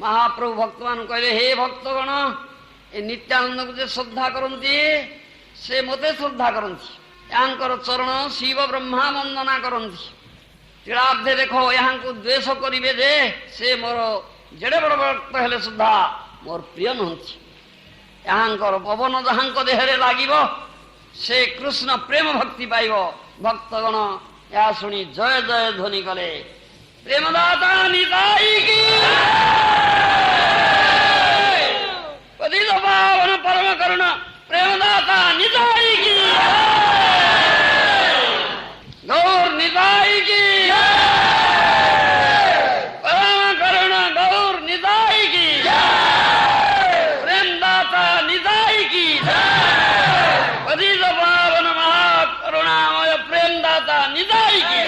ମହାପ୍ରଭୁ ଭକ୍ତମାନଙ୍କୁ କହିଲେ, ହେ ଭକ୍ତଗଣ, ଏ ନିତ୍ୟାନନ୍ଦକୁ ଯେ ଶ୍ରଦ୍ଧା କରନ୍ତି ସେ ମୋତେ ଶ୍ରଦ୍ଧା କରନ୍ତି। ୟାଙ୍କର ଚରଣ ଶିବ ବ୍ରହ୍ମା ବନ୍ଦନା କରନ୍ତି। ତିଳାବ୍ଧେ ଦେଖ ଏହାଙ୍କୁ ଦ୍ୱେଷ କରିବେ ଯେ ସେ ମୋର ଯେଡ଼େ ବଡ଼ ଭକ୍ତ ହେଲେ ସୁଦ୍ଧା ମୋର ପ୍ରିୟ ନୁହନ୍ତି। ଏହାଙ୍କର ପବନ ଯାହାଙ୍କ ଦେହରେ ଲାଗିବ ସେ କୃଷ୍ଣ ପ୍ରେମ ଭକ୍ତି ପାଇବ। ଭକ୍ତଗଣ ଏହା ଶୁଣି ଜୟ ଜୟ ଧ୍ୱନି କଲେ। ପ୍ରେମଦାତା ନିତାଇ କି ପତିତ ପାବନ ପରମ କରୁଣ ପ୍ରେମଦାତା ନିତାଇ କି ଗୌର ନିତାଇ କି ପରମ କରୁଣ ଗୌର ନିତାଇ କି ପ୍ରେମଦାତା ନିତାଇ କି ପତିତ ପାବନ ମହାକରୁଣାମୟ ପ୍ରେମଦାତା ନିତାଇ କି।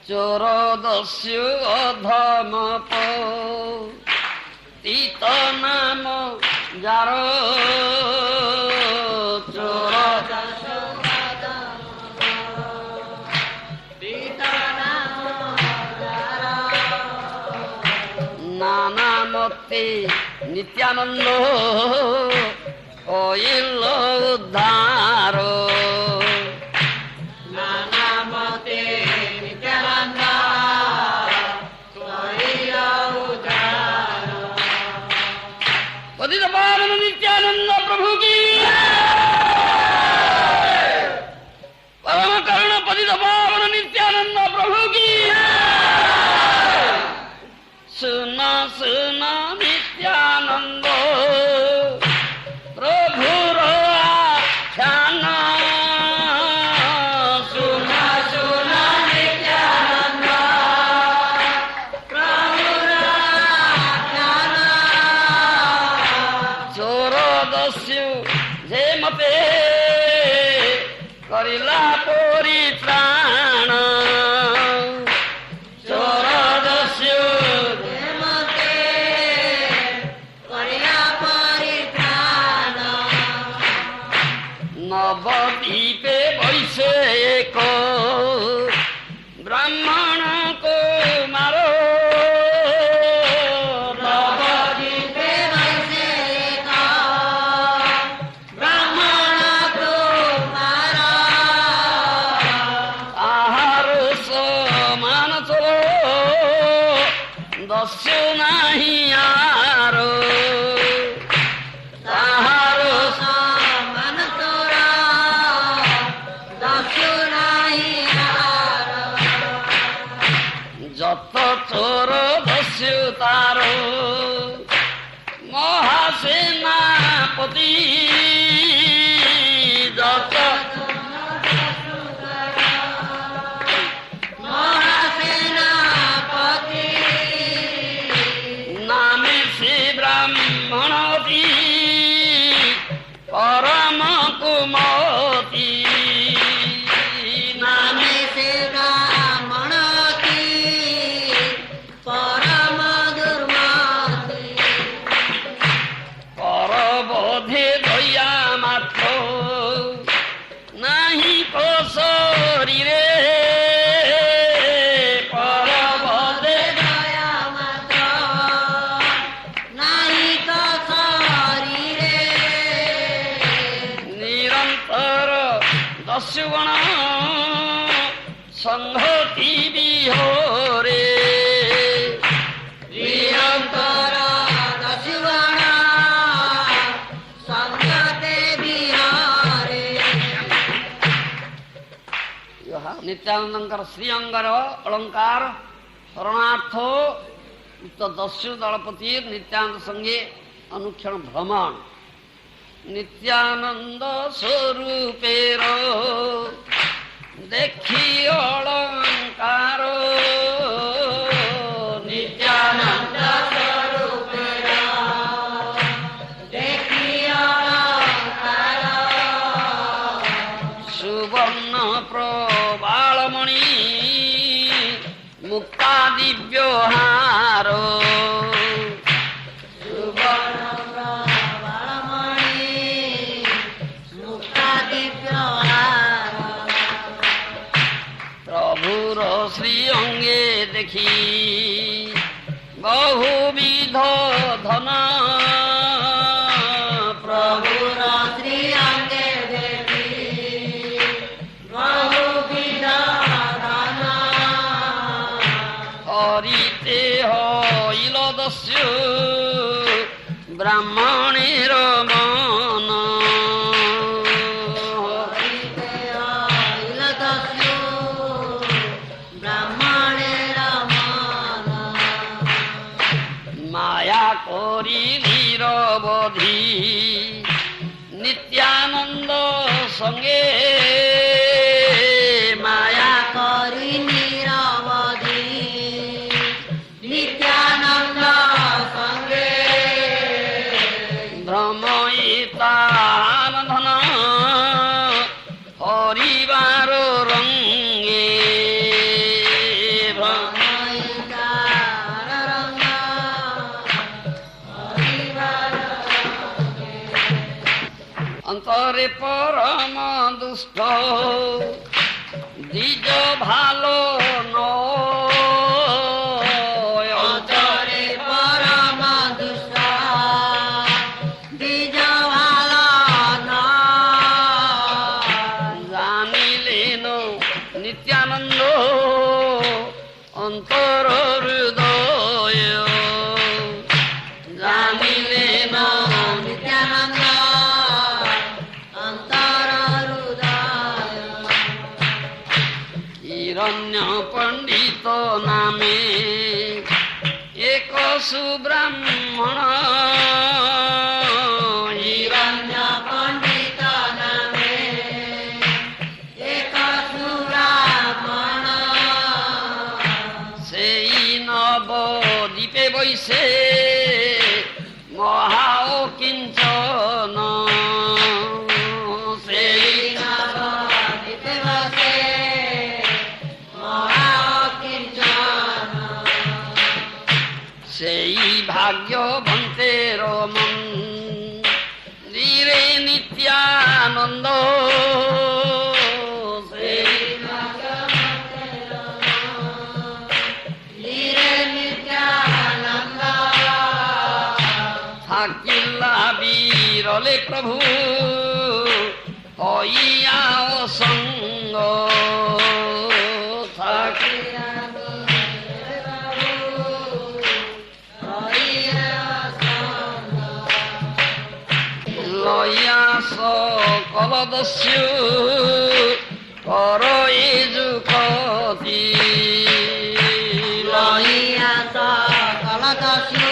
ଚୋର ଦସ୍ୟୁ ଅଧମ ପତିତ ନାମ ଯାର ଚୋର ନାନା ମତେ ନିତ୍ୟାନନ୍ଦ ହୋଇଲ ଉଦ୍ଧାର। ନାନା ମତେ ନିତ୍ୟାନନ୍ଦ ହୋଇଲ ଉଦ୍ଧାର। ପତିତ ପାବନ ନିତ୍ୟାନନ୍ଦ ପ୍ରଭୁ କି ପରମ କରୁଣ ପତିତ ପାବନ ନିତ୍ୟାନନ୍ଦ ପ୍ରଭୁ କି। ସୁନ ସୁନ ନିତ୍ୟାନନ୍ଦ ପ୍ରଭୁର ଆଖ୍ୟାନ। ସୁନ ସୁନ ନିତ୍ୟାନନ୍ଦ ପ୍ରଭୁର ଆଖ୍ୟାନ। ଚୋର ଦସ୍ୟୁ ଯେ ମତେ କରିଲା ପରିତ୍ରାଣ। ଚୋର ଦସ୍ୟୁ ମତେ କରିବା ପରିତ୍ରାଣ। ନବଦ୍ୱୀପେ ବୈଷୟିକ ବ୍ରାହ୍ମଣ କୁମାର। ନବଦ୍ୱୀପେ ବୈଷୟିକ ବ୍ରାହ୍ମଣ କୁମାର। ଆହାର ସମାନ ଚୋର ଦସ୍ୟୁ ନାହିଁ ଆର। ତାହାର ସମାନ ତୋର ଦସ୍ୟୁ ନାହିଁ ଆର। ଯତ ଚୋର ଦସ୍ୟୁ ତାର ମହାସେନାପତି। ଯତ ମହାସେନାପତି ନାମେ ସେ ବ୍ରାହ୍ମଣତି ପରମ କୁମତି। ନାମେ ସେ ବ୍ରାହ୍ମଣତି ପରମ ଦୁର୍ମତି। ପରବୋଧେ ଦୟା ମାତ୍ର ନାହିଁ ପଶରୀରେ। ପରବୋଧେ ଦୟା ମାତ୍ର ନାହିଁ ତ ଶରୀରେ। ନିରନ୍ତର ଦସ୍ୟୁଗଣ ସଂହତି ବିହରେ। ନିରନ୍ତର ଦସ୍ୟୁଗଣ ସଂଗତେ ବିହରେ। ନିତ୍ୟାନନ୍ଦଙ୍କର ଶ୍ରୀଅଙ୍ଗର ଅଳଙ୍କାର ଶରଣାର୍ଥ ଉକ୍ତ ଦସ୍ୟୁ ଦଳପତି ନିତ୍ୟାନନ୍ଦ ସଙ୍ଗେ ଅନୁକ୍ଷଣ ଭ୍ରମଣ। ନିତ୍ୟାନନ୍ଦ ସ୍ୱରୂପେର ଦେଖି ଅଳଙ୍କାର। ନିତ୍ୟାନନ୍ଦ ସ୍ୱରୂପେର ଦେଖି ଅଳଙ୍କାର। ସୁବର୍ଣ୍ଣ ପ୍ରବାଳମଣି ମୁକ୍ତା ଦିବ୍ୟହାର। ସୁବର୍ଣ୍ଣ ପ୍ରବାଳମଣି ମୁକ୍ତା ଦିବ୍ୟହାର। ପ୍ରଭୁର ଶ୍ରୀ ଅଙ୍ଗେ দেখি বহুবিধ ধন প্রভুর শ্রী অঙ্গে দেখি বহুবিধ ধন হরিতে হইল দস্যু ব্রাহ্মণের মন হরিতে হইল দস্যু ব্রাহ্মণের মন মায়া করি নিরবধি নিত্যানন্দ সঙ্গে মায়া করি নিরবধি নিত্যানন্দ সঙ্গে ভ্রময়িতান ধন হরিবার রঙ্গে মহিতার রঙ্গ হরিবার অন্তরে পরম দুষ্ট দ্বিজ ভালো নয় অন্তরে পরম দুষ্ট দ্বিজ ভালো নয় জানিলেন নিত্যানন্দ অন্তর হৃদয় জানিলেন নিত্যানন্দ অন্তর হৃদয় হিরণ্য পণ্ডিত নামে এক সুব্রাহ্মণ হিরণ্য পণ্ডিত নামে এক সুব্রাহ্মণ সেই নবদ্বীপে বৈশে মহা কিঞ্চন সেই নবদ্বীপে বসে মহাকিঞ্চন সেই ভাগ্যবন্তের মন ধীরে নিত্যানন্দ সেই ধীরে নিত্যানন্দ থাকিলা বিরলে প্রভু হইয়া সঙ্গ থাকি লইয়া সকল দস্যু কর এ যুগতি লইয়া সকল দস্যু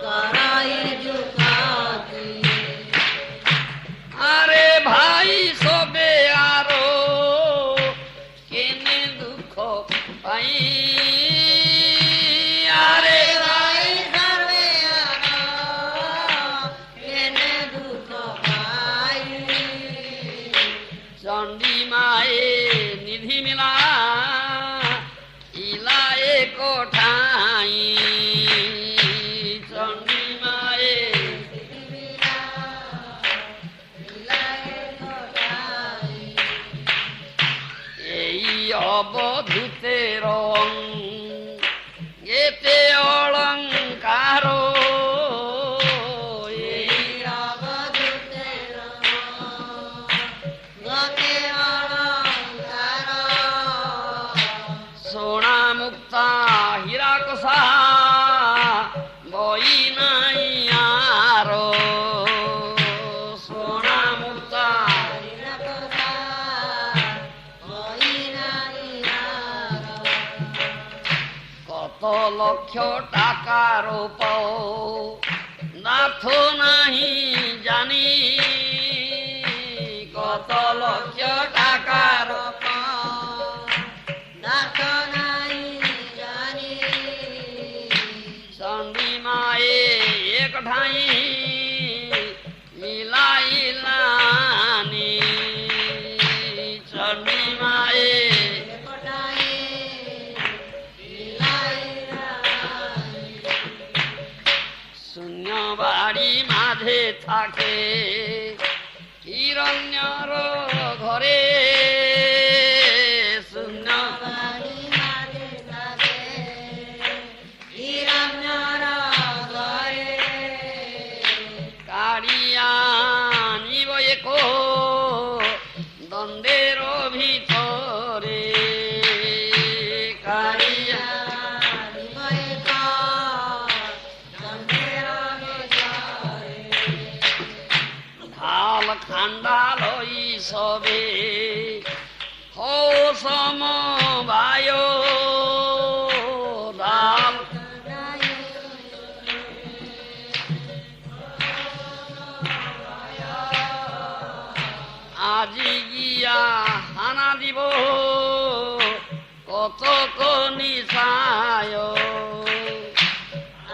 করাই যুগতি আরে ভাই সবে আরো কেনে দুঃখ পাই আরে ভাই সর্বে কেনে দুঃখ পাই চণ্ডী মায়ে নিধি মিলা ইলা এক ঠাই চণ্ডী মায়ে এই অবধূতের এতে অলঙ্কার এই সোনা মুক্তা হীরা কষা বই নাই আর সোনা মুক্তা কত লক্ষ টাকার পাও নাথ নাহি জানি কত লক্ষ টাকার চণ্ডী মায়ে এক ঠাই মিলাইলানি চণ্ডী মায়ে শূন্য বাড়ি মাঝে থাকে হিরণ্যর ঘরে শূন্য চন্দ্রের ভিতরে কারিয়া ঢাল খান্ডালই সবে হো সমবায় ডাল আজি গিয়া হানা দিব কত নিশায়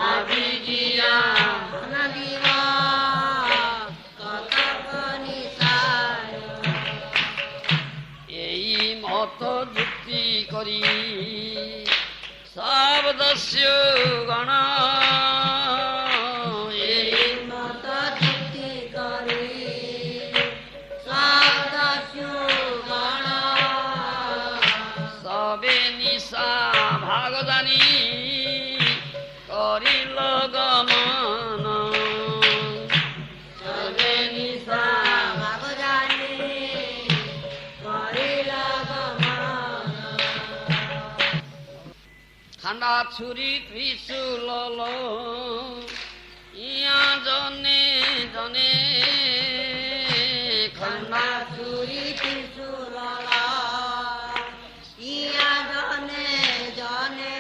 আজি গিয়া এই মত যুক্তি করি সব দস্য গণ এই সবে নিশা ভাগ জানি করিল গমন সবে নিশা খান্ডা ছুরি ত্রিশূল ইয়া জনে জনে খান্ডা চুরি ত্রিশূল ইয়া জনে জনে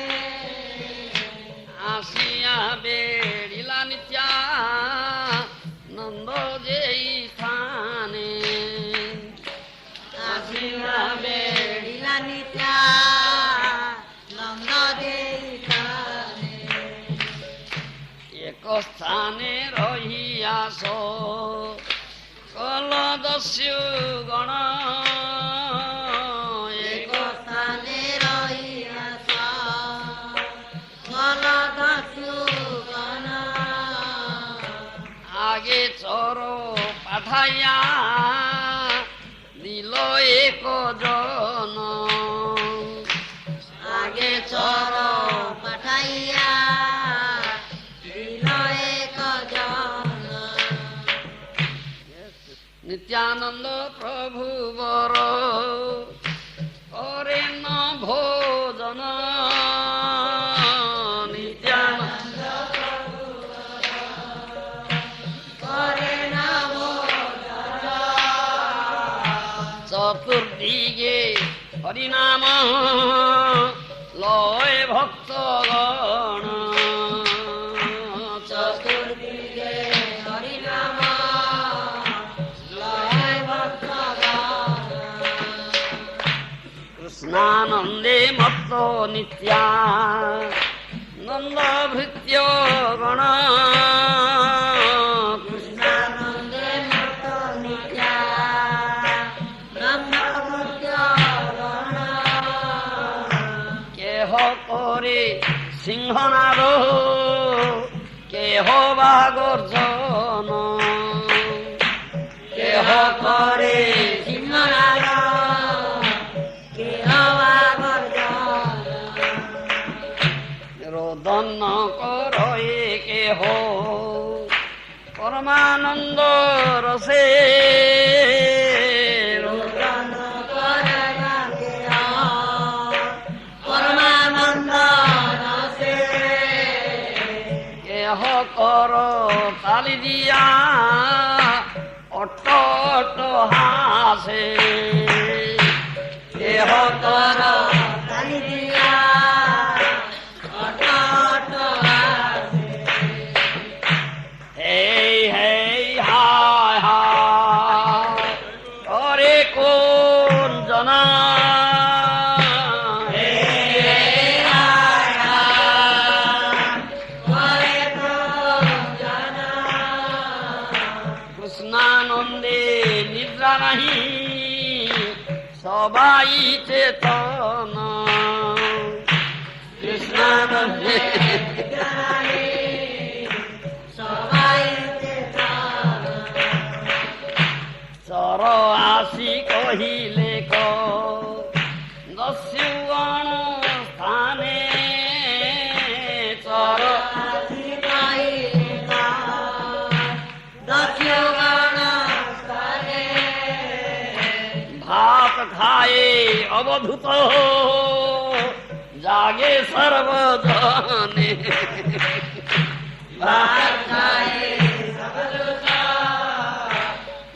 আসিয়া বেড়িলা নিত্যা নন্দ যেই স্থানে আসিয়া বেড়িলা নিত্যা নন্দ দেইখানে এক স্থানে রহিয়াস কল দস্যু গণ এক স্থানে রহিয়াছ কল দস্যু গণ আগে চর পাঠাইয়া দিল এক জন আগে চর পাঠাইয়া দিল এক জন নিত্যানন্দ প্রভু বর করে ন ভোজন নিত্যানন্দ করে নব চতুর্দিকে হরিনাম লয় ভক্তগণ চতুর্দিকে হরিনাম লয় ভক্তগণ কৃষ্ণানন্দে মত্ত নিত্যা নন্দ ভৃত্য গণ কৃষ্ণানন্দে মত নিত্যা নন্দ ভক্তগণ কেহ করে সিংহনাদ কেহ বা গর্জন কেহ করে সিংহনাদ কেহ বা গর্জন রোদন করে কেহ পরমানন্দ রসে রোদন করে কেহ পরমানন্দ রসে কেহ কর তালি দিয়া অট অট হাসে কেহ কর তালি দিয়া অট অট হাসে হেই হেই হায় হায় করে কোন জনা কৃষ্ণানন্দে নিদ্রা নাহি সবাই চেতন কৃষ্ণানন্দে সবাই চর আসি কহিলে ক দস্যুগণ স্থানে চর ভাত খায়ে অবধূত জাগে সর্বজনে। ভাত খায়ে সর্বদূত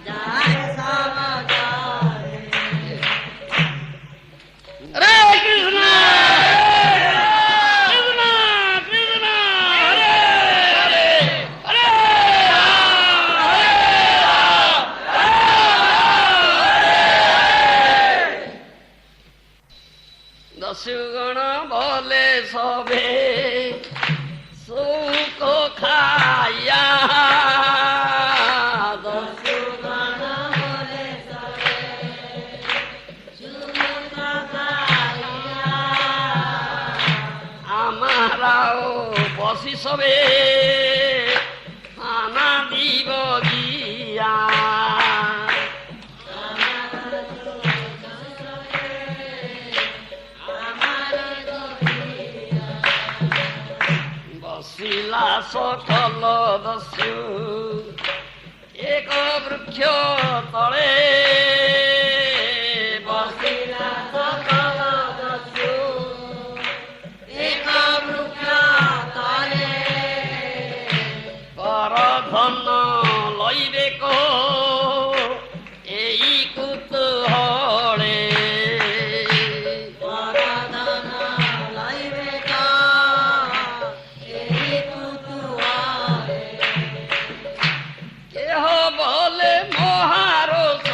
জাগে সর্বজনে। হরে কৃষ্ণ কৃষ্ণ কৃষ্ণ হরে হরে হরে রাম হরে রাম দস্যুগণ বলে সবে সুখ খাইয়া সুগণ বলে সবে সুখ খাইয়া। আমারাও বসি সবে আনা দিব গিয়া বসিলা সকল দস্যু এক বৃক্ষ তଳେ বসিলা সকল দস্যু এক বৃক্ষ তলে। কর ধন লইবে কো এই কুতূহলে পরধন লইবে ক এই কুতূহলে। কেহ বলে মহারস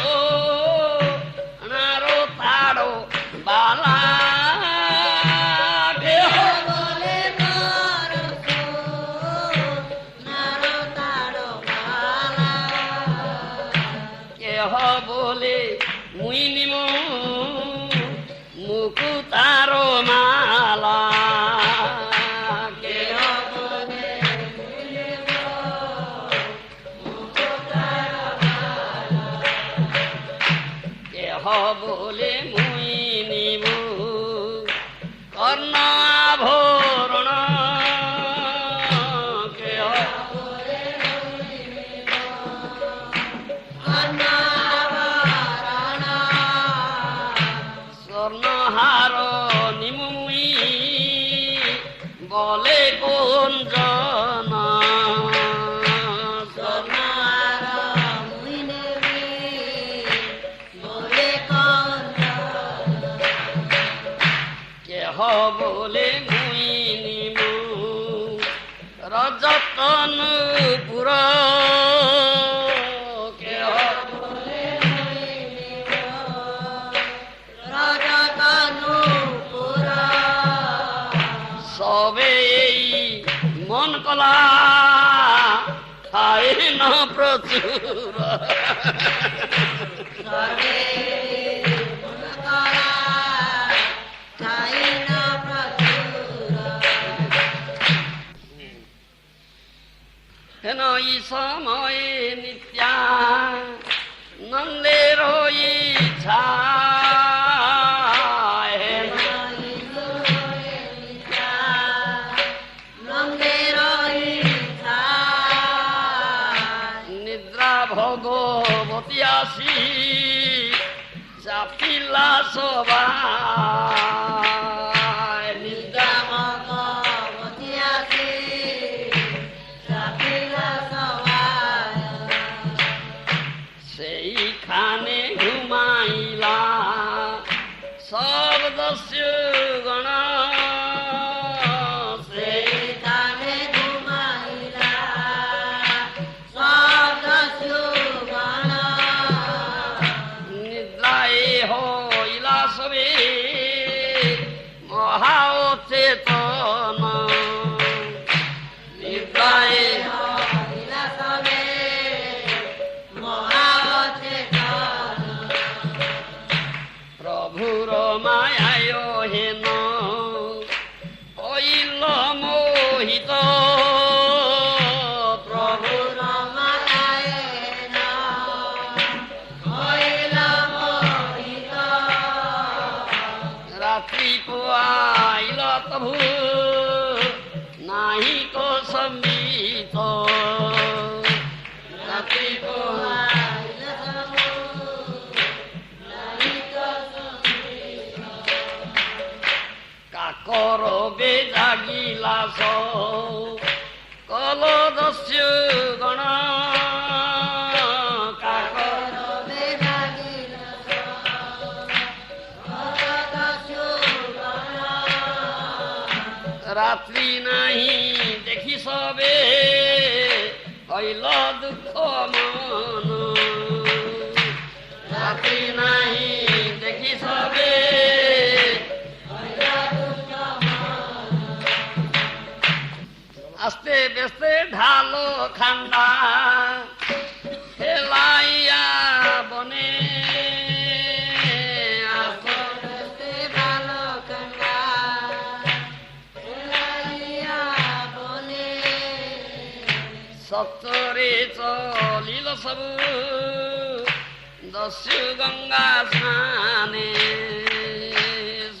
নারো তাড়ো বালা কেহ বলে নরস নর তাড় মালা। কেহ বলে মুই নিমু মুকু তারো মালা কেহ কেহ বলে মুলিব মুখ তাড় মালা। কেহ বলে মুই নিমু কর্ণ আভরণ কেহ বলে মুলিব অনাবরণ। স্বর্ণহার নিমু মুই বলে কোন জন সোনার মুই নেবি বলে কঞ্চন। কেহ বলে মুই নিমু রজতন পুর কেহ বলে মুই নেব রজতনুপুর। সবে এই মন কলা খাই না প্রচুর সবে মন করা খাই না প্রচুর। হেন এই সময়ে নিত্যা নন্দের ইচ্ছা হেন নিদ্রা ভগবতী আসি চাপিলা সবাই নিদ্রা সেইখানে ঘুমাইলা সব দস্যুগণ সেই নিদ্রায় হইলা সবে মহাচেতন নিদ্রায় প্রভুর মায়ায় হেন হইল মোহিত প্রভু রাত্রি পাইল তভু নাহি কো সম্বিত রাত্রি নাহি দাস কল দস্যু গণ কাকর বেলাগিল দস্যু গণ রাত্রি নাহি দেখি সবে হইল দুঃখ মন রাত্রি নাহি দেখি সবে আস্তে বেস্তে ঢালো খান্ডা হেলাইয়া বনে আস্তে ভালো কান্ডা এলাইয়া বনে সত্তরে চলিল সবু দস্যু গঙ্গা স্নানে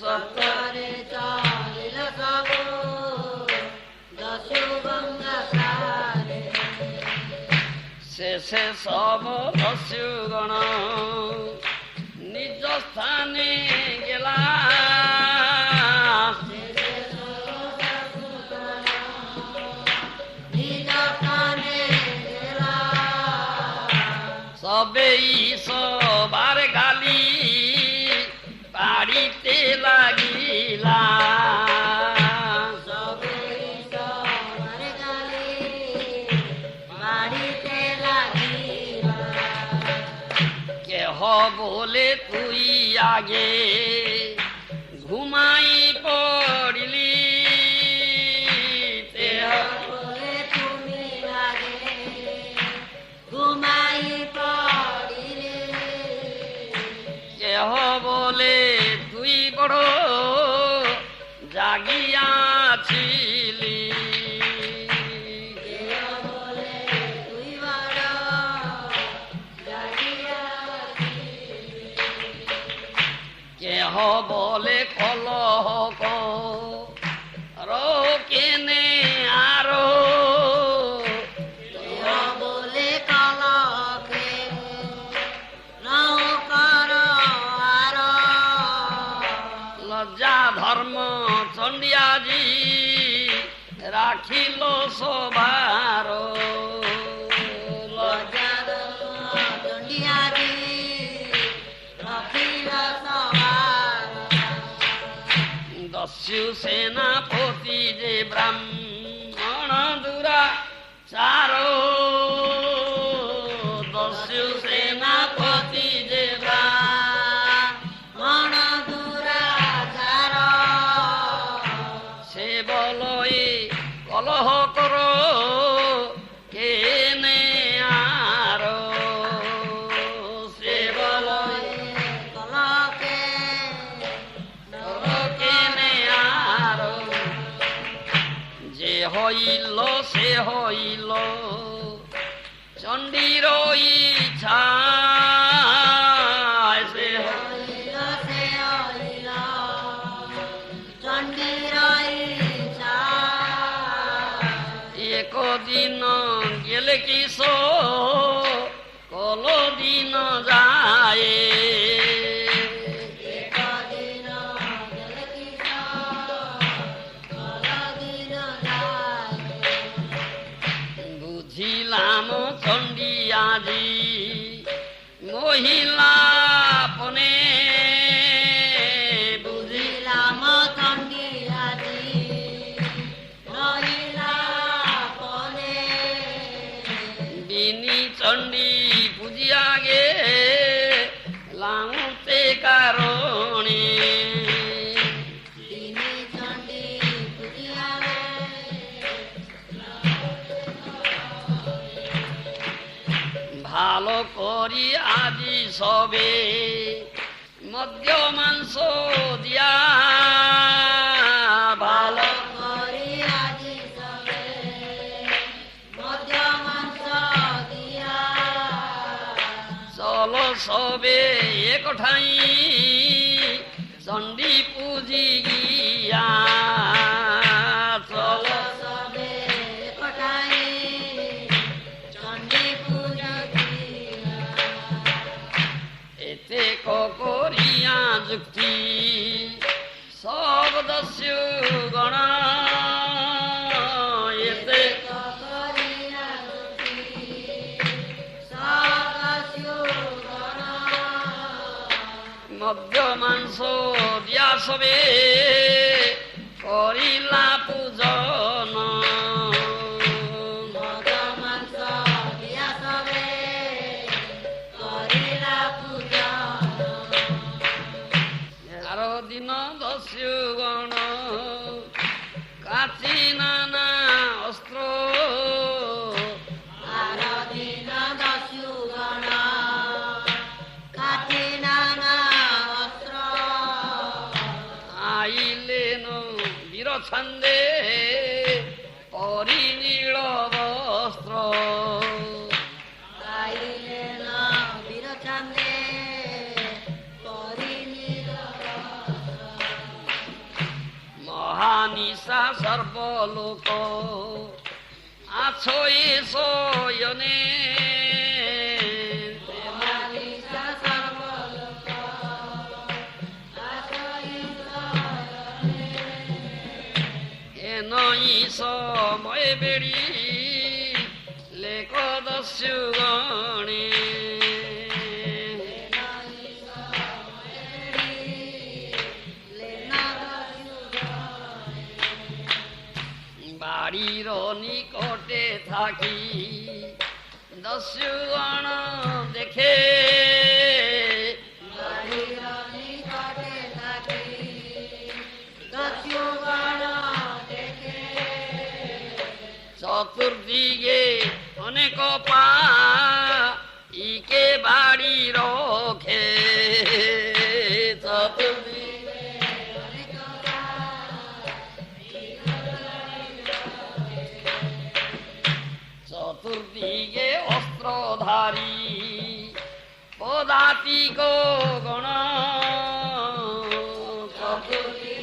সত্তরে সত্তরে চলিল সবু দস্যু গঙ্গা সারে শেষে সব দস্যু গণ নিজ স্থানে গেলা নিজ স্থানে গেলা সবেই সবার গালি বাড়িতে লাগিলা সবে সবার গালি বাড়িতে লাগিলা কেহ বলে তুই আগে ঘুমাই পড়িলি দেহ বলে তুমি আগে ঘুমাই পড়িলে কেহ বলে তুই বড় জাগিয়াছিলি কেহ বলে তুই বড় জাগিয়াছিলি কেহ বলে কলহ কেনে আরো কেহ বলে কলকে নৌকর আর লজ্জা ধর্ম চন্ডিয়াজি রাখিল সবার লজ্জা দণ্ডিয়াদি রখিল সবার দস্যু সেনাপতি যে ব্রাহ্মণ দুরাচার দস্যু সেনাপতি যে মন দুরাচার সে বলই কলহ কর কেনে আর সে বলই কলকে কেনে আর যে হইল সে হইল চণ্ডীর ইচ্ছা সে হইল সে হইল চণ্ডীর ইচ্ছা একদিন গেলে কিস কল দিন যায় একদিন গেলে কিস কলদিন যায় বুঝিলাম চণ্ডী আজি মহিলা পনে বুঝিলাম চণ্ডীয়াদি মহিলা পনে বিনি চণ্ডী পুজিয়া গে লাউতে কারণে তিনি চণ্ডী পুজিয়ালে ভালো করি আজি সবে মদ্য মাংস দিয়া ভালো করি আজি সবে মধ্য মাংস দিয়া চল সবে এক ঠাই চণ্ডী পুজি গিয়া চল সবে কটাই চণ্ডী পূজা দিয়া এতে করিয়া যুক্তি সব দস্যু গণ মদ্য মাংস দিয়া সবে করিলা পূজন মদ মাংস দিয়া সবে করিলা পূজন আর দিন দস্যু গণ কাচি নানা অস্ত্র আর দিন দস্যু গণ কাঠি নানা অস্ত্র আইলেন বীর ছন্দে পরিনীল বস্ত্র গাইলেন বীরছন্দে পরিনীল মহানিশা সর্বলোক আছো এ শয়নে মহানিশা সর্বলোক নই সময় বেড়ি লেখ দস্যু গণে বাড়ির নিকটে থাকি দস্যু গণ দেখে নিকটে থাকি দস্যু গণ দেখে চতুর্দিকে অনেক পা ইকে বাড়ি রখে চতুর্দিকে চতুর্দিকে অস্ত্রধারী পদাতিক গণ চতুর্দিকে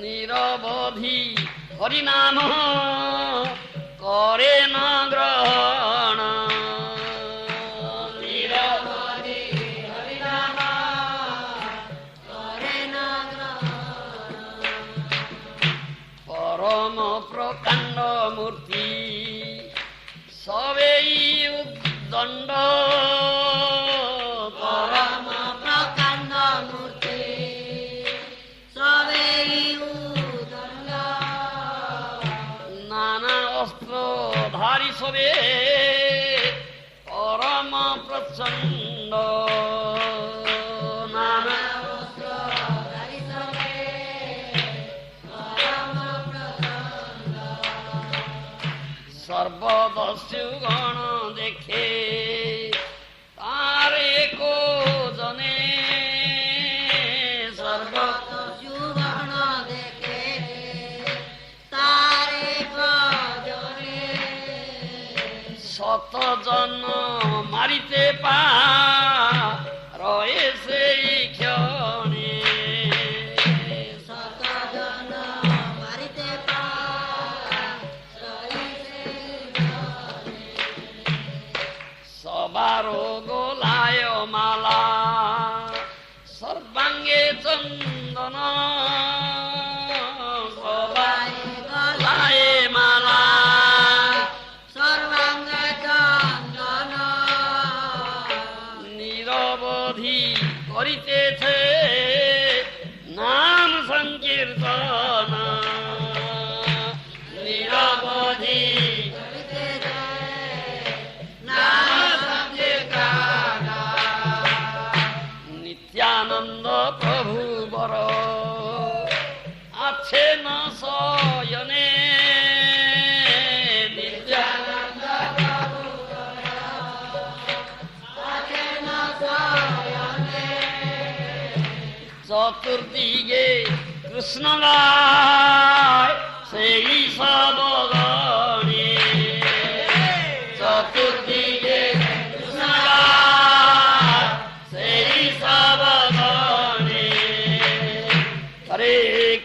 নিরবধি হরিনাম করে না গ্রহণ নিরবধি হরিনাম করে না গ্রহণ পরম প্রকাণ্ড মূর্তি সবেই উদ্দণ্ড পরম প্রকাণ্ড মূর্তি সবেই উদণ্ড নানা অস্ত্র ধারি সবে পরম প্রচণ্ড নানা অস্ত্র ধারি সবে পরম প্রচণ্ড সর্বদস্যু গণ দেখে তার এক জনে সর্ব যুবন দেখে তারে গজনে শত জন মারিতে পা রয়ে সেই ক্ষণে শতজন মারিতে সবার গোলায় মালা সর্বাঙ্গে চন্দন সবাই গোলায় মালা সর্বাঙ্গ চন্দন নিরবধি করিতেছে নাম সংকীর্তন নিরবধি নিত্যানন্দ প্রভু বর আছে না শয়নে নিত্যানন্দ চতুর্দিকে কৃষ্ণ গায় সেই সব গণে চতুর্দিকে কৃষ্ণ গায় সেই সব গণে হরে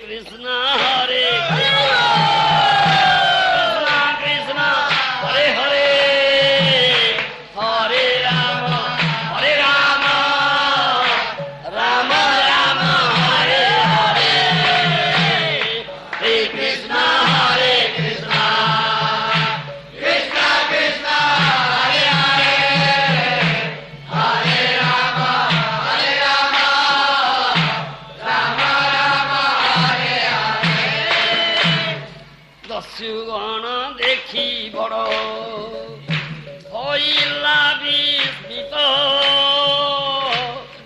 কৃষ্ণ হরে কৃষ্ণ কৃষ্ণ হরে হরে হরে রাম রাম রাম হরে হরে হরে কৃষ্ণ বড় হইলা বিস্মিত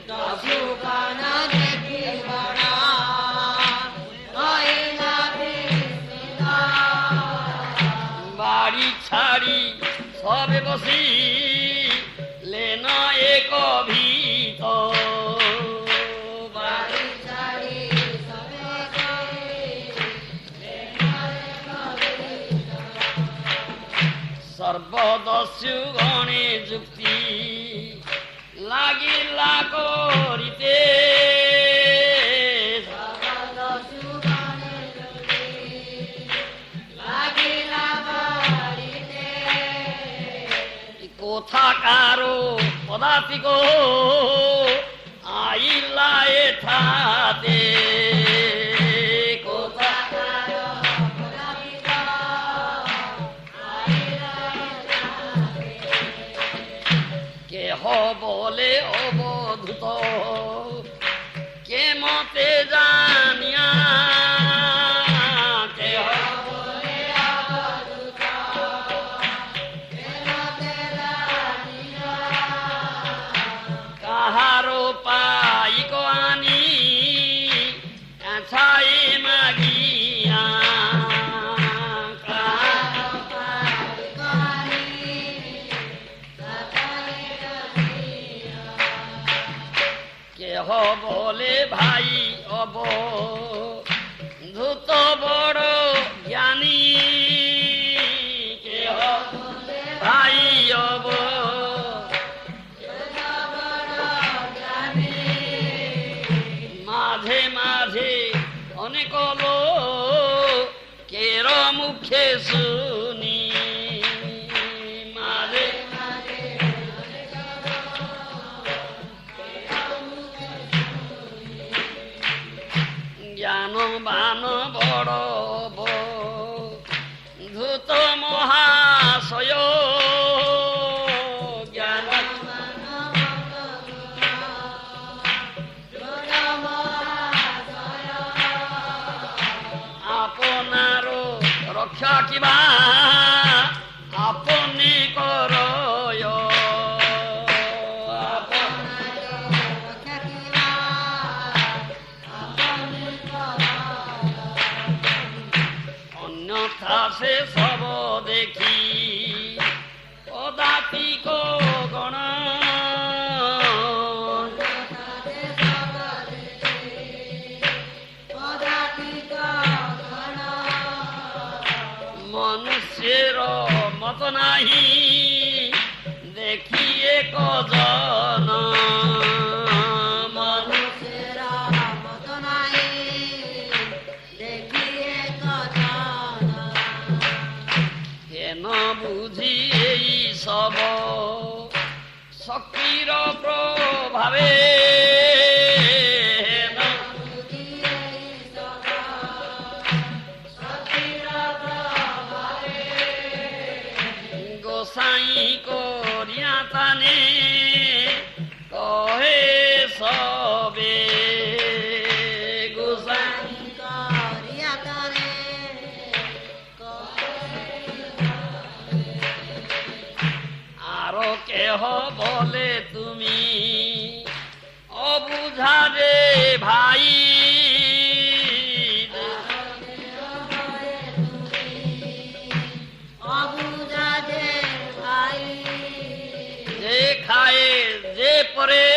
দস্যুগণ দেখি বড় হইলা বিস্মিত। বাড়ি ছাড়ি সবে বসি লেন এক ভীত বাড়ি ছাড়ি সবে সর্বদস্যুগণে যুক্তি লাগিলা করিতে কোথাকারো পদাতিক আইলা এঠাতে কেহ বলে অবধূত কে মতে জানিয়া কেহ কাহারো পাইক আনি ছাই মাগিয়া কেহ বলে ভাই অব ধূত বড় জ্ঞানী কেহ ভাই অব মাঝে মাঝে অনেক লোক কের মুখে শুনি মাঝে জ্ঞানবান বড় ধূত মহাশয় জ্ঞান আপনার রক্ষা কিবা আপনি করয় অন্যথা সে সব দেখি পদাতিক গণ মনুষ্যের মত নাহি দেখিয়ে কজন মনুষ্যের মত নাই দেখিয়ে কজন। কেন বুঝি এই সব শক্তির প্রভাবে গোসাই করিয়া তানে কহে সবে গোসাই করিয়া তারে আরো কেহ বলে তুমি অবুঝা রে ভাই অবুঝা যে ভাই যে খায়ে যে পরে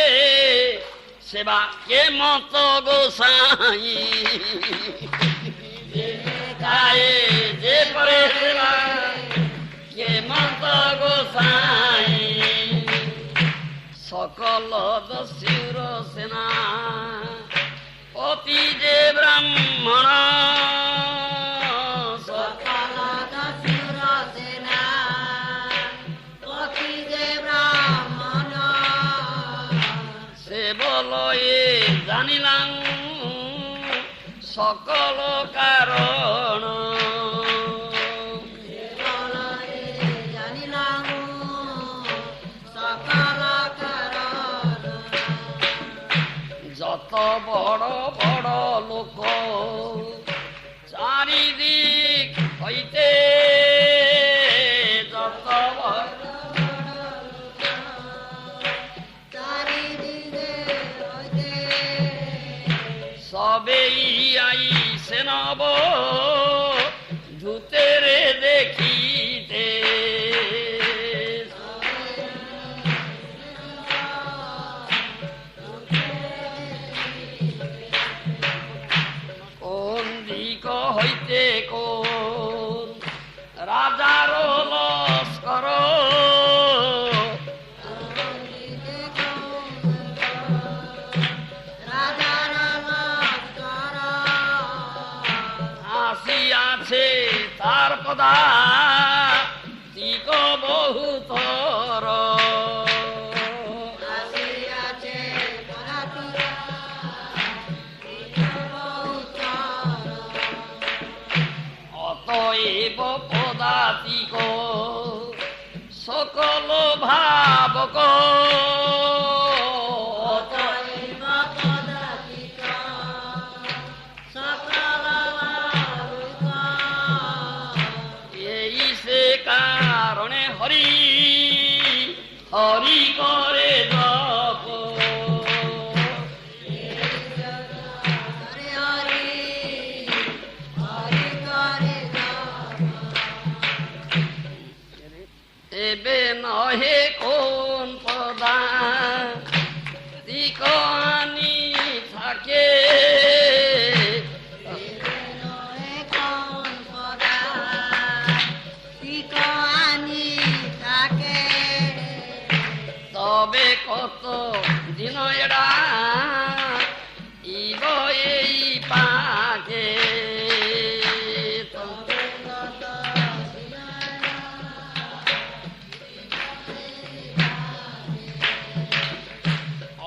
সেবা কে মত গোসাই যে খায়ে যে পরে সেবা কে মত গোসাই সকল দস্যুর সেনা অতি যে ব্রাহ্মণ সকল দস্যুর সেনা পতি যে ব্রাহ্মণ সে বলয়ে জানিলাম সকল কারণ বলয়ে জানিলাম সকল কারণ। যত বড় বড় লোক চারিদিক হইতে পদাতিক সকল ভাবক অতএব পদাতিক সকল ভাবুক এই সে কারণে হরি হরি করে জপ হরি হরি হরি করে এবে নহে কোন পদাতিক আনি থাকে নহে কোন পদাতিক আনি থাকে তবে কত দিন এড়া ইব এই পাকে তবে কত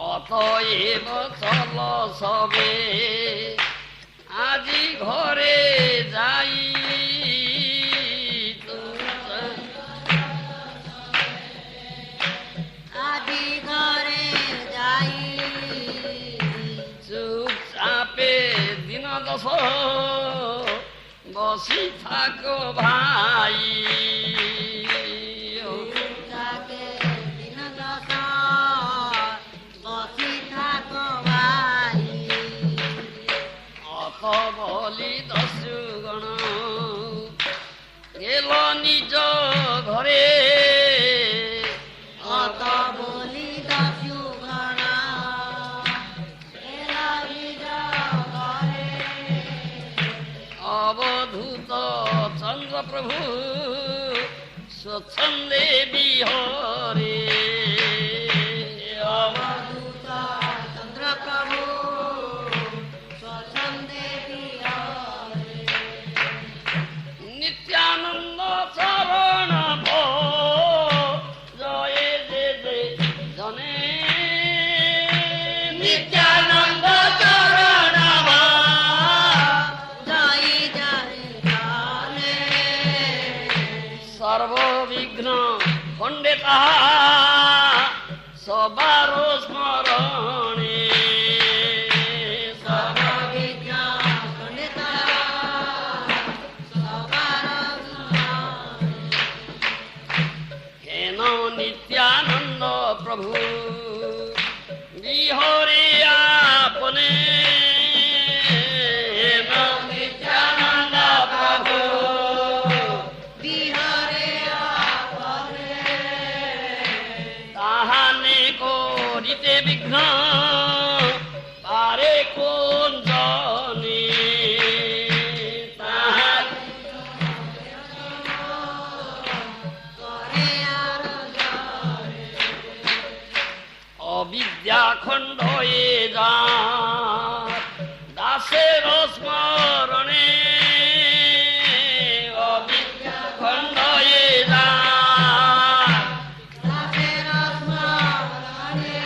অতএব চল সবে আজি ঘরে যাই আদি ঘরে যাই চুপ চাপে দিন দশ বসি থাকো ভাই তাকে দিন দশ বসি থাকো ভাই অত বলি দস্যুগণ গেল নিজ ঘরে অত বলি দস্যু গণ এলা নিজ ঘরে অবধূত চন্দ্র প্রভু স্বচ্ছন্দে বিহরে অবধূত চন্দ্র প্রভু স্বচ্ছন্দে বিহরে নিত্যানন্দ চরণ জয়ে যে যে জনে নিত্যানন্দ চরণ জয় জয় জানে সর্ববিঘ্ন খণ্ডে তাহা সবার স্মরণে সর্ববিঘ্ন খণ্ডিতা সবার হেন নিত্যানন্দ প্রভু বিহরে আপনে হেন নিত্যানন্দ প্রভু বিহারে আপনে তাহানে করিতে বিঘ্ন পারে কোন জনে তাহার করে আর জয় অবিদ্যা খণ্ড এ যা দাসের স্মরণে অবিদ্যা খণ্ড এ যা দাসের স্মরণে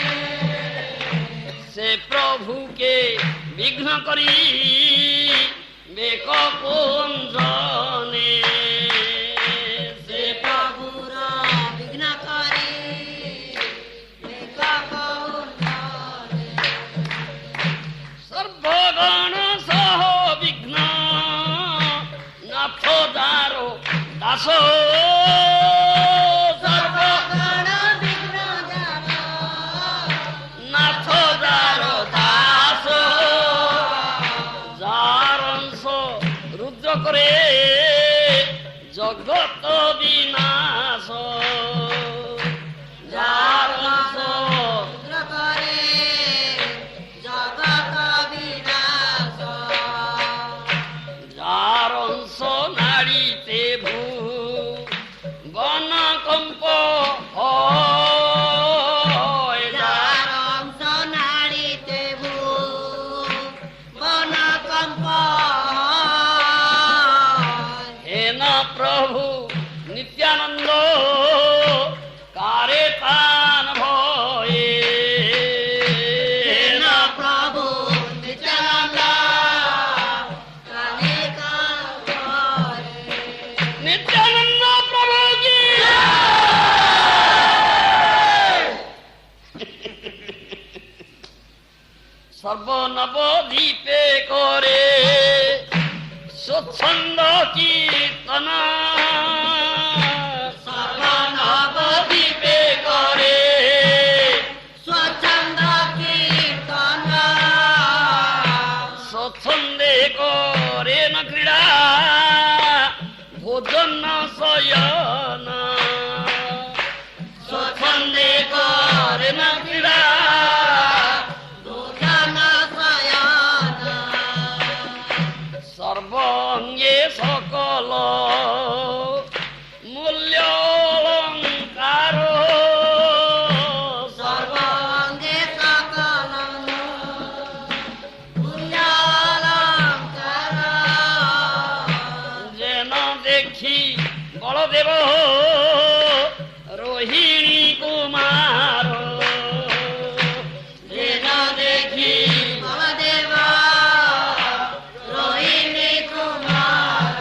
সে প্রভুকে বিঘ্ন করি বেক কোন জনে সে প্রভুর বিঘ্ন করে সর্বগণ সহ বিঘ্ন নাথ দারো দাস সর্বগণ বিঘ্ন যাব নাথ দারো দাস যার অংশ রুদ্র করে জগত বিনাশ যার অংশ বিঘ্ন করে জগৎ বিনাশ যার অংশ নাড়িতে ভূ বন কম্প হয় যার যার অংশ নাড়িতে ভূ বন কম্প হেন প্রভু নিত্যানন্দ কারে তান ভয়ে হেন প্রভু নিত্যানন্দ কানে কানে নিত্যানন্দ সর্বনবদ্বীপে করে স্বচ্ছন্দ কীর্তন, সর্বনবদ্বীপে করে স্বচ্ছন্দ কীর্তন, স্বচ্ছন্দে করে ন ক্রীড়া ভোজন শয়ন, স্বচ্ছন্দে করে ন ক্রীড়া ভোজন শয়ন, সর্বঙ্গে সকল মূল্য অলঙ্কার, সর্বাঙ্গে সকল মূল্যালঙ্কার, যেন দেখি বলদেব রোহিণী কুমার, যেন দেখি বলদেব রোহিণী কুমার,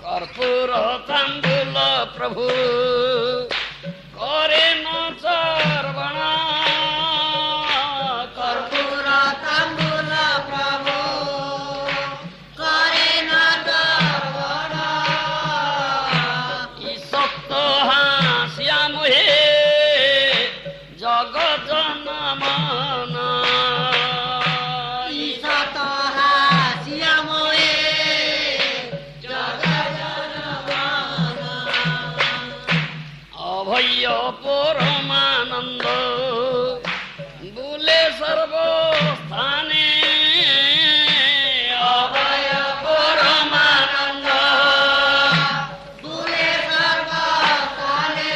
কর্পূর তাম্বুল প্রভু করে ন চর্বণ, কর্পূর তাম্বুল প্রভু করে ন দর্পণ, সপ্ত হাসিয়া মোহে জগৎ নমন, ঈশত হাসিয়া মোহে জগজ্জনমন, অভয় পরমানন্দ বুলে সর্বস্থানে, অভয় পরমানন্দ বুলে সর্বস্থানে,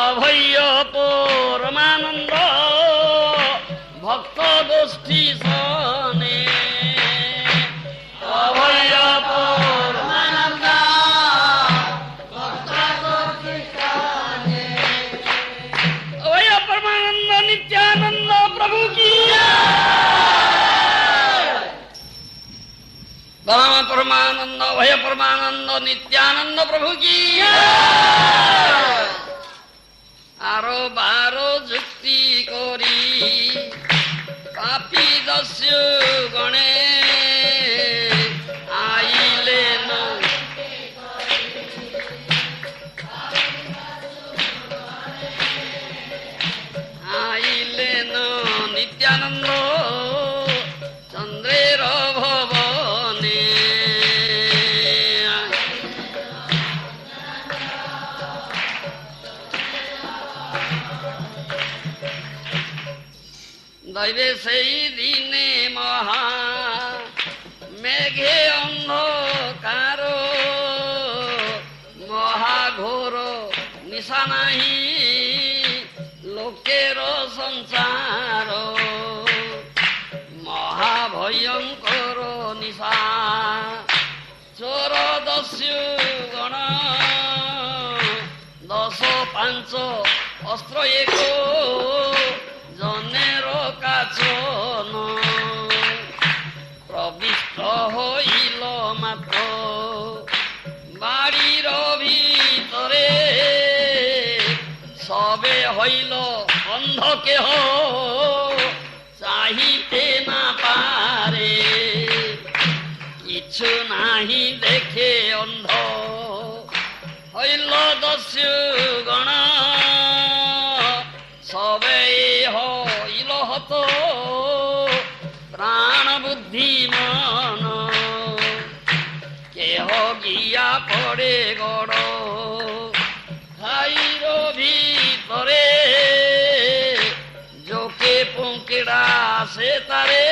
অভয় পরমানন্দ ভক্ত গোষ্ঠী সনে, অভয় পরমানন্দ ভক্ত গোষ্ঠী স্থানে, অভয় পরমানন্দ নিত্যানন্দ প্রভু কি পরম পরমানন্দ অভয় পরমানন্দ নিত্যানন্দ প্রভু কি আরো 12 যুক্তি করি পাপী দস্যু গণে আইলেন, আইলেন নিত্যানন্দ চন্দ্রের ভবনে, দৈবে সেই দিনে মহা মেঘে অন্ধকার, মহাঘোর নিশা নাহি লোকের সংসার, মহাভয়ঙ্কর নিশা চোর দস্যু গণ, 10-5 অস্ত্র এক জনের কাছন, প্রবিষ্ট হইল মাত্র বাড়ির ভিতরে, সবে হইল অন্ধ কেহ চাহিতে না পারে, কিছু নাহি দেখে অন্ধ হইল দস্যু গণ, সবে হইল হত প্রাণ বুদ্ধি মন, কেহ গিয়া পড়ে গড় খাইর ভিতরে, জোকে পুঙ্কিড়া সে তারে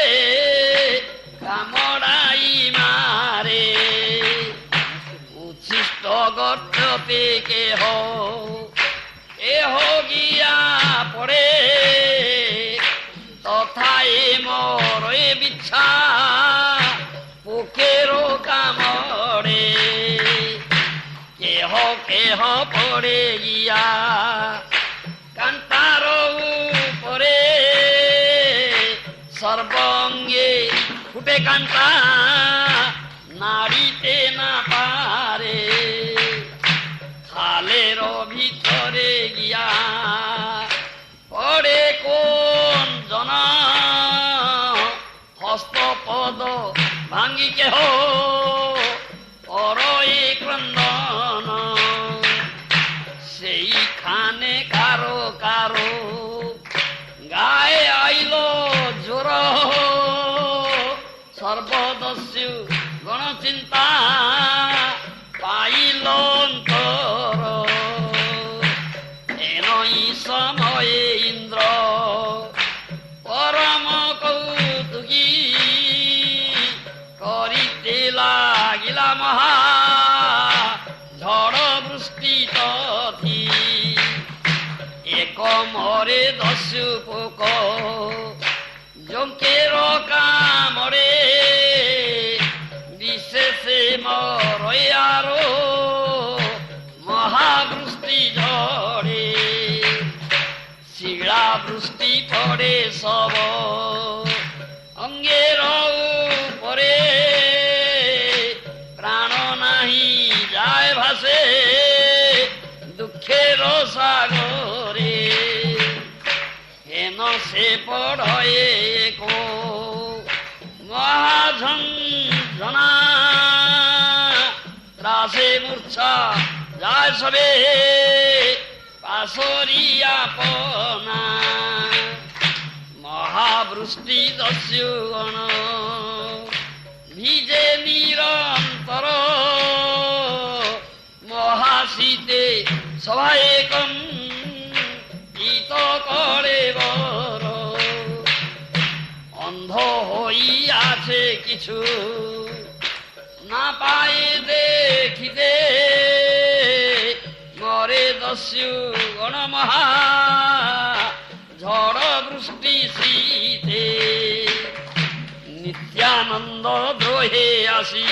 কামড়াই মারে, উচ্ছিষ্ট গর্ততে কেহ গিয়া পড়ে, তথায় মরে বিচ্ছা পোকের কামড়ে, কেহ কেহ পড়ে গিয়া কান্তার উপরে, সর্বঙ্গে ফুটে কান্তা নাড়িতে না পারে, খালের ভিতরে গিয়া পড়ে কো পাইল অন্তর এনই সময়ে ইন্দ্র পরম কৌতুকী করিতে লাগিলা মহা ঝড় বৃষ্টি তথি এক মরে দস্যু পোক জঙ্কের কামড়ে বিশেষে মরে আরো মহাবৃষ্টি ঝড়ে শিলা বৃষ্টি পড়ে সব অঙ্গের উপরে প্রাণ নাহি যায় ভাসে দুঃখের সাগরে হেন সে পড়ে কো মহাঝঞ্ঝনা ত্রাসে মূর্ছা যায় সবে পাশরিয়া পনা মহাবৃষ্টি দস্যুগণ ভিজে নিরন্তর মহাশীতে সবাইকম শীত করে বর অন্ধ হইয়াছে কিছু না পায়ে দেখিতে মরে দস্যু গণ মহা ঝড় বৃষ্টি শীতে নিত্যানন্দ দ্রোহে আসি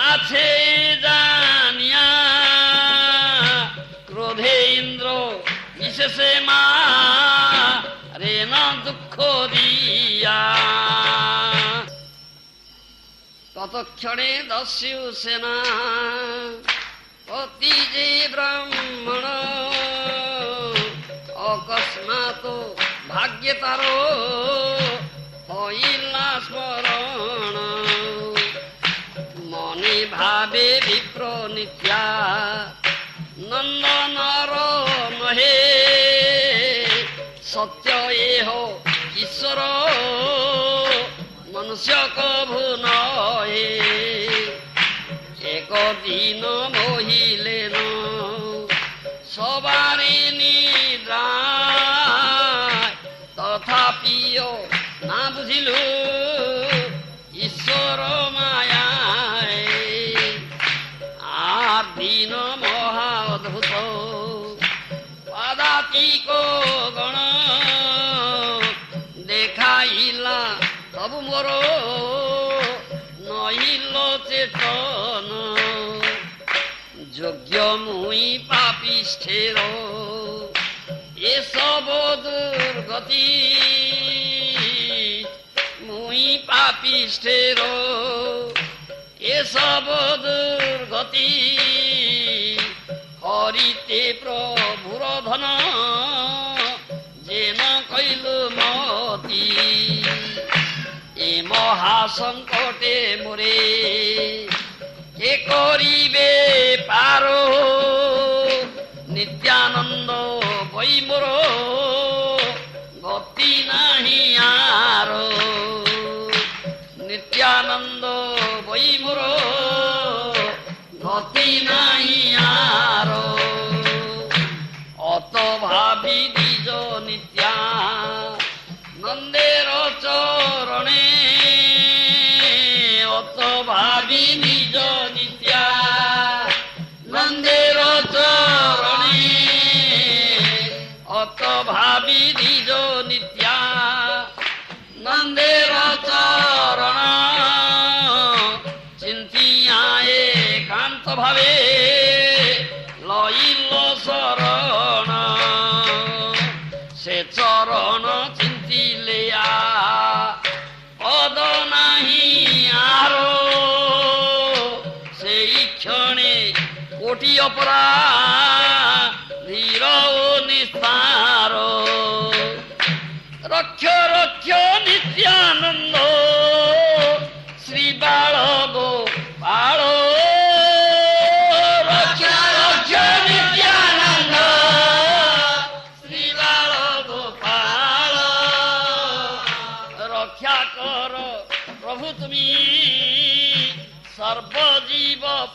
আছে জানিয়া ক্রোধে ইন্দ্র বিশেষে মা রে না দুঃখ দিয়া ততক্ষণে দস্যু সেনা পতি যে ব্রাহ্মণ অকস্মাৎ ভাগ্যে তার হইলা স্মরণ মনে ভাবে বিপ্র নিত্যা নন্দনর নহে সত্য এহ ঈশ্বর মনুষ্য কভু নহে একদিন মহিলেন সবারে নিদ্রা তথাপিও না বুঝিলু ঈশ্বর মায়ায় আর দিন মহা অদ্ভুত পাদাতিক গণ দেখাইলা তবু মোর নহিল চেতন যোগ্য মুই পাপিষ্ঠের এসব দুর্গতি মুই পাপিষ্ঠের এসব দুর্গতি হরিতে প্রভুর ধন যেন কইল মতি এ মহাসংকটে মোরে কে করিবে পারো নিত্যানন্দ বই মোর গতি নাহি আর নিত্যানন্দ বই মোর গতি নাহি আর অত ভাবি নিজ নিত্যা নন্দের চরণে অত ভাবি নিজ নিত্যা নন্দের চরণে অত ভাবি নিজ নিত্যা নন্দের চরণ চিন্তিয়া একান্ত ভাবে লইল শরণ সে চরণ চিন্তিলে পদ নাহি আর সেই ক্ষণে কোটি অপরা ধীর ও নিস্তার রক্ষ রক্ষ নিত্যানন্দ শ্রী বাল গোপাল রক্ষ রক্ষ নিত্যানন্দ শ্রী বাল গোপাল রক্ষা কর প্রভু তুমি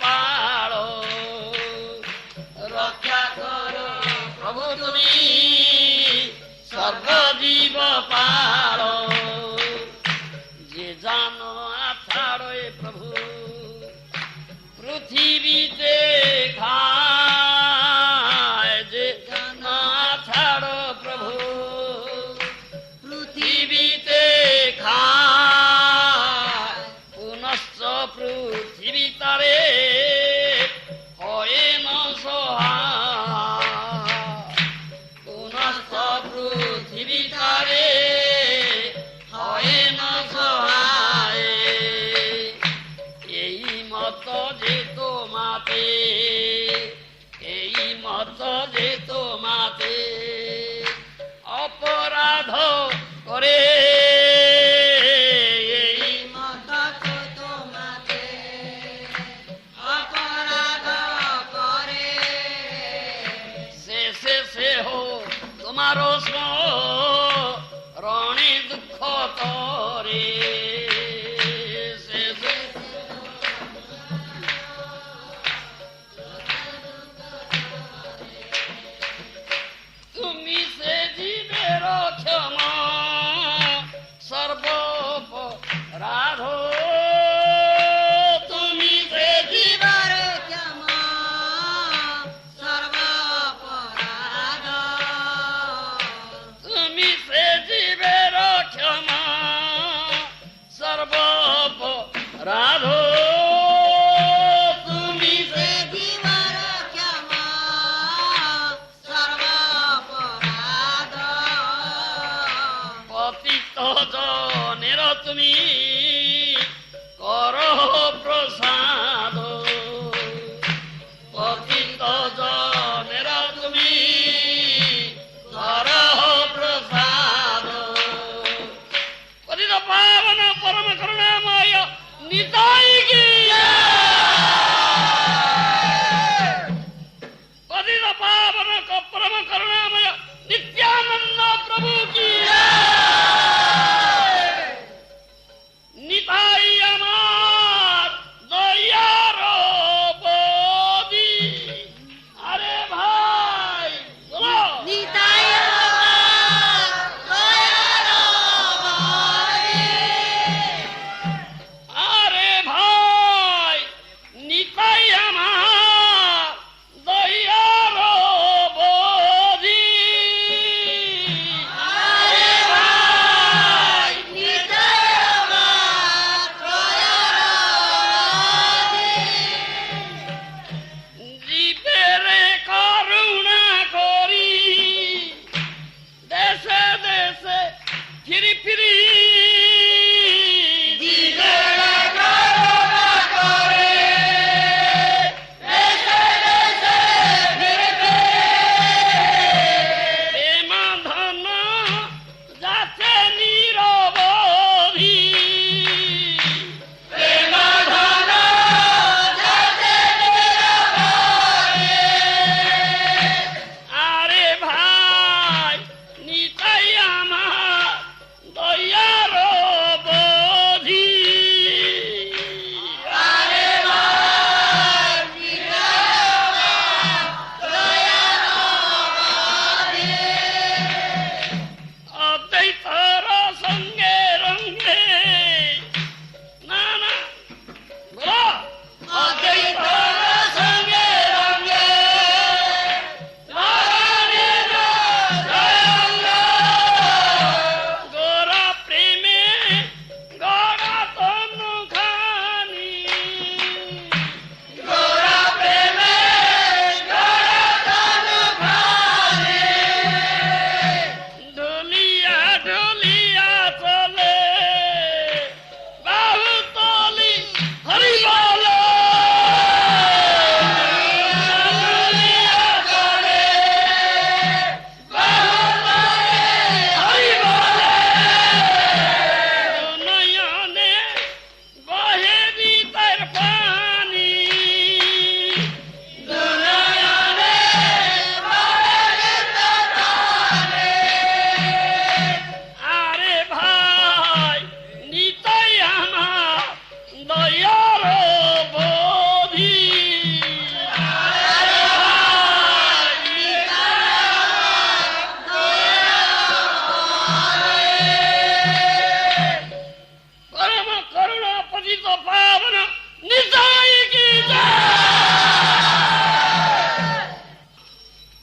পাল রক্ষা করো প্রভু তুমি সর্বজীব পাল যে জানো ছাড়ো প্রভু পৃথিবীতে খায় যে জানো ছাড়ো প্রভু পৃথিবীতে খায় পুনশ্চ পৃথিবী তারে হয় না সহায় পুনশ্চ পৃথিবী তারে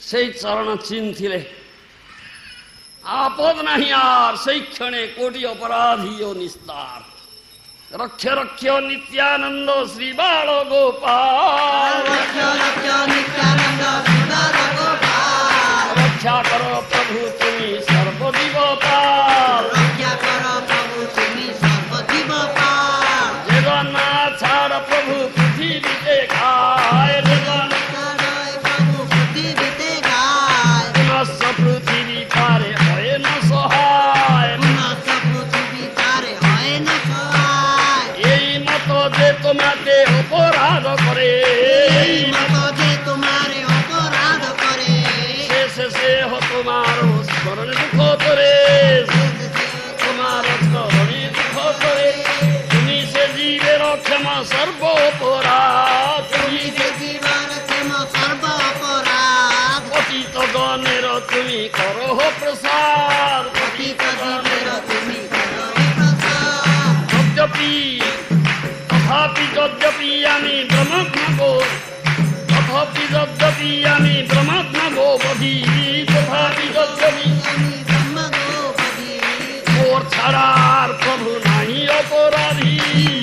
সেই চରଣ চিହ୍ନିଥିଲେ আপদ ନାହିଁ আর সেই ক্ষণে কোটি অপরাধী ও নিস্তার। রক্ষ রক্ষ নিত্যানন্দ শ্রী বাল গোপাল, লক্ষ্য লক্ষ্য নিত্যানন্দ সুন্দর গোপাল, রক্ষা কর প্রভু তুমি সর্বজীবপাল। রক্ষা কর প্রভু তুমি সর্বজীবপাল। জগন্নাথ ছাড় প্রভু পৃথিবীতে খায়, জগন্নাথ প্রভু পৃথিবীতে গায়, পুনশ্চ পৃথিবী পারে হয় না সহায়। পুনশ্চ পৃথিবী তারে হয় না সহায়। এই মতো যে তোমাকে অপরাধ করে, এই মতো যে তোমারে অপরাধ করে, শেষে তোমার স্মরণে দুঃখ করে, তোমার স্মরণে দুঃখ করে। তুমি সে জীবের ক্ষমা সর্ব অপরাধ, তুমি যে জীবন ক্ষম সর্ব অপরাধ। পতিত গণের তুমি করো প্রসার। পতিত জীবের তুমি করো প্রসার। যদ্যপি যদ্যপি আমি ব্রহ্মজ্ঞ, তথাপি যদ্যপি আমি ব্রহ্মজ্ঞ বধি, তথাপি যদ্যপি আমি ব্রহ্মগোপতি, মোর ছাড়ার প্রভু নাই অপরাধী।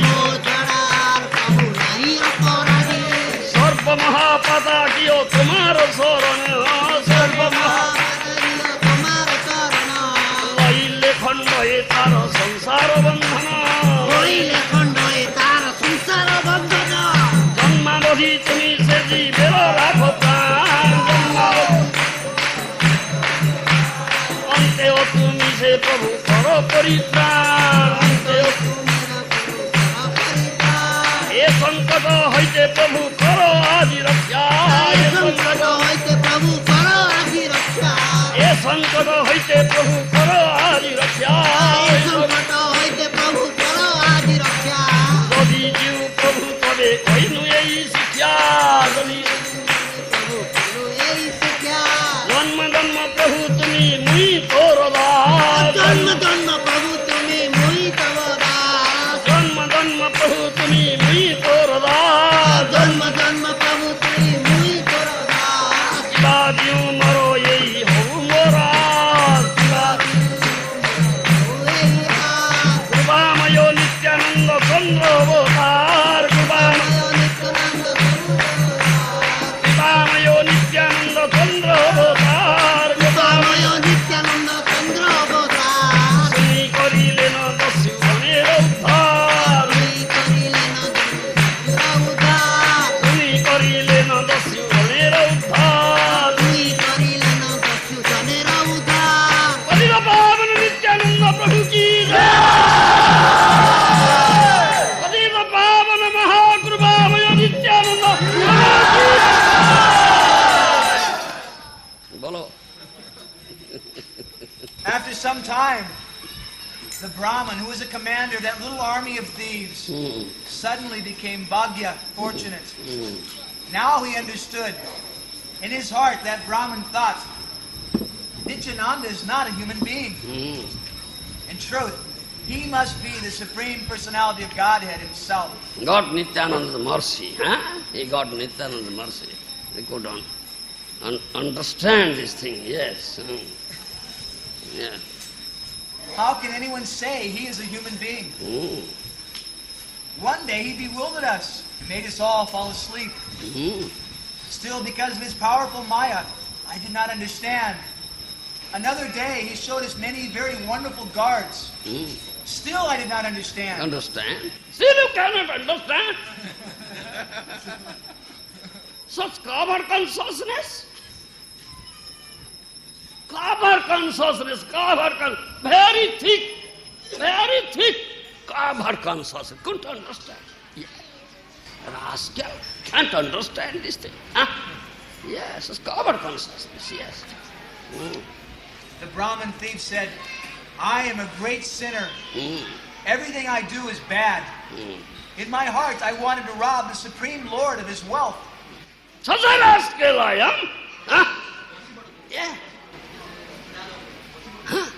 মোর ছাড়ার প্রভু নাই অপরাধী। সর্বমহাপাতা কিয় তোমার শরণ, সর্বমহা মহাপাতলীয় তোমার চরণ, লইলে খণ্ড এ তার সংসার বন্ধন। হইলে খণ্ড এ তার সংসার বন্ধন। জন্মাবধি তুমি সে জীবের রাখো প্রাণ, অন্তেও তুমি সে প্রভু কর পরিত্রাণ। অন্তেও এ সংকট হইতে প্রভু কর আদি রক্ষা, এই সংকট হইতে প্রভু করো আজি রক্ষা। এ সংকট হইতে প্রভু কর আদি রক্ষা। এই সংকট হইতে প্রভু করো আজি রক্ষা। যদি জীব প্রভু তবে কইনু এই শিক্ষা, যদি প্রভু করো এই শিক্ষা। জন্ম জন্ম প্রভু তুমি মুই তোর দাস, জন্ম জন্ম প্রভু তুমি মুই তব দাস। জন্ম জন্ম প্রভু তুমি মুই তোর দাস। জন্ম জন্ম প্রভু তুমি মুই তোর দাস। কিবা দিও মর এই হউ মোরাস, ও এই আস। কৃপাময় নিত্যানন্দ চন্দ্র অবতার, মায় নিত্যানন্দ প্রভু কৃপাময় নিত্যানন্দ চন্দ্র অবতার। কৃপাময় নিত্যানন্দ চন্দ্র অবতার। তুমি করিলেন দস্যুগণের উদ্ধার, তুমি করিলেন দস্যুর উদ্ধার। তুমি করিলেন দস্যুগণের উদ্ধার। তুমি করিলেন দস্যুজনের উদ্ধার। পতিত পাবন নিত্যানন্দ প্রভু কি জয়। পতিত পাবন মহাকৃপাময় নিত্যানন্দ প্রভু কি জয়। বলো। After some time, the Brahmin, who was a commander of that little army of thieves, suddenly became Bhagya, fortunate. Now he understood. In his heart, that Brahmin thought, Nityananda is not a human being. In truth, he must be the Supreme Personality of Godhead himself. God Nityananda's mercy, huh? He got Nityananda's mercy. They could understand this thing, yes. Yeah. How can anyone say he is a human being? One day he bewildered us and made us all fall asleep. Still, because of his powerful Maya, I did not understand. Another day, he showed us many very wonderful guards. Still, I did not understand. Understand? Still you cannot understand? Such covert consciousness? Covert consciousness, very thick, covert consciousness. Couldn't understand. Yeah. Rascal, can't understand this thing. Huh? Yes, it's covert consciousness, yes. The Brahmin thief said, I am a great sinner. Everything I do is bad. In my heart, I wanted to rob the Supreme Lord of his wealth. Such a rascal I am. Huh? Yeah. Huh?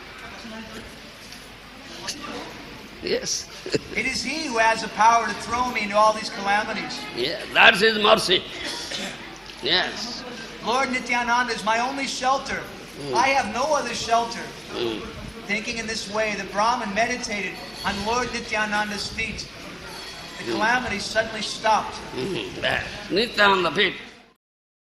Yes. It is he who has the power to throw me into all these calamities. Yeah, that's his mercy. Yes. Lord Nityananda is my only shelter. I have no other shelter. Thinking in this way, the Brahmin meditated on Lord Nityananda's feet. The calamity suddenly stopped. Nityananda feet.